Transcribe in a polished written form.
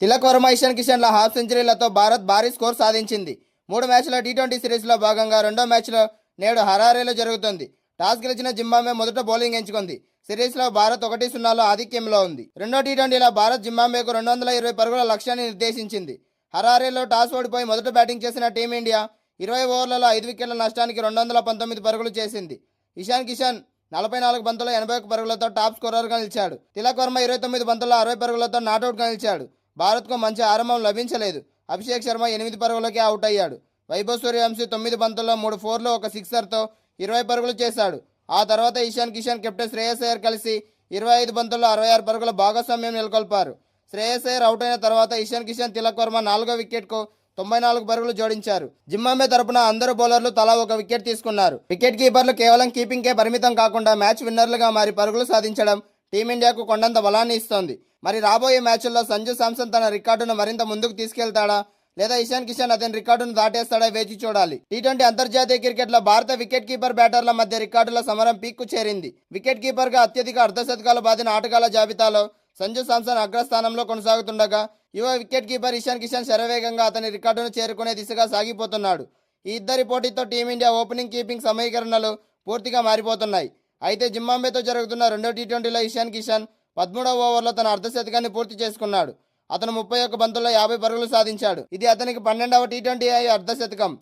Tilak Varma, Ishan కిషన్ల half సెంచరీలతో Bharat భారీ score సాధించింది. 3 మ్యాచ్ల టీ20 సిరీస్లో భాగంగా రెండో మ్యాచ్లో నేడు హరారేలో జరుగుతుంది. టాస్ గెలిచిన జింబాబ్వే మొదట బౌలింగ్ ఎంచుకుంది. సిరీస్లో భారత్ 1-0 ఆధిక్యంలో ఉంది. రెండో టీ20లో భారత్ జింబాబ్వేకు 220 పరుగుల లక్ష్యాన్ని నిర్దేశించింది. హరారేలో టాస్ ఓడిపోయి మొదట బ్యాటింగ్ చేసిన టీమిండియా 20 ఓవర్లలో 5 వికెట్ల నష్టానికి 219 పరుగులు చేసింది. ఇషాన్ కిషన్ 44 బంతుల్లో 81 పరుగులతో టాప్ స్కోరర్గా నిలిచాడు. తిలక్ వర్మ 29 బంతుల్లో 60 పరుగులతో నాటౌట్గా నిలిచాడు. భారత్కు మంచి ఆరంభం లభించలేదు. అభిషేక్ శర్మ 8 పరుగులకే అవుట్ అయ్యాడు. వైభవ్ సూర్యవంశీ 9 బంతుల్లో 3 ఫోర్లు 1 సిక్సర్తో 20 పరుగులు చేశాడు. ఆ తర్వాత ఇషాన్ కిషన్, కెప్టెన్ శ్రేయస్ అయ్యర్ కలిసి 25 బంతుల్లో 66 పరుగుల భాగస్వామ్యం నెలకొల్పారు. శ్రేయస్ అయ్యర్ అవుట్ అయిన తర్వాత ఇషాన్ కిషన్, తిలక్ వర్మ 4వ వికెట్కు 94 పరుగులు జోడించారు. జింబాబ్వే తరపున అందరు బౌలర్లు తలా 1 వికెట్ తీసుకున్నారు. వికెట్ కీపర్లు కేవలం కీపింగ్కే పరిమితం కాకుండా మ్యాచ్ విన్నర్లుగా మారి పరుగులు సాధించడం టీమిండియాకు కొండంత బలాన్ని ఇస్తోంది. మరి రాబోయే మ్యాచ్ల్లో సంజు శాంసన్ తన రికార్డును మరింత ముందుకు తీసుకెళ్తాడా, లేదా ఇషాన్ కిషన్ అతని రికార్డును దాటేస్తాడా వేచి చూడాలి. టీ20 అంతర్జాతీయ క్రికెట్లో భారత వికెట్ కీపర్ బ్యాటర్ల మధ్య రికార్డుల సమరం పీక్కు చేరింది. వికెట్ కీపర్గా అత్యధిక అర్ధశతకాలు బాదిన ఆటగాళ్ల జాబితాలో సంజు శాంసన్ అగ్రస్థానంలో కొనసాగుతుండగా, యువ వికెట్ కీపర్ ఇషాన్ కిషన్ శరవేగంగా అతని రికార్డును చేరుకునే దిశగా సాగిపోతున్నాడు. ఈ ఇద్దరి పోటీతో టీమిండియా ఓపెనింగ్, కీపింగ్ సమీకరణలు పూర్తిగా మారిపోతున్నాయి. అయితే జింబాబ్వేతో జరుగుతున్న రెండో టీ20లో ఇషాన్ కిషన్ 13వ ఓవర్లో తన అర్ధశతకాన్ని పూర్తి చేసుకున్నాడు. అతను 31 బంతుల్లో 50 పరుగులు సాధించాడు. ఇది అతనికి 12వ టీ20 అర్ధశతకం.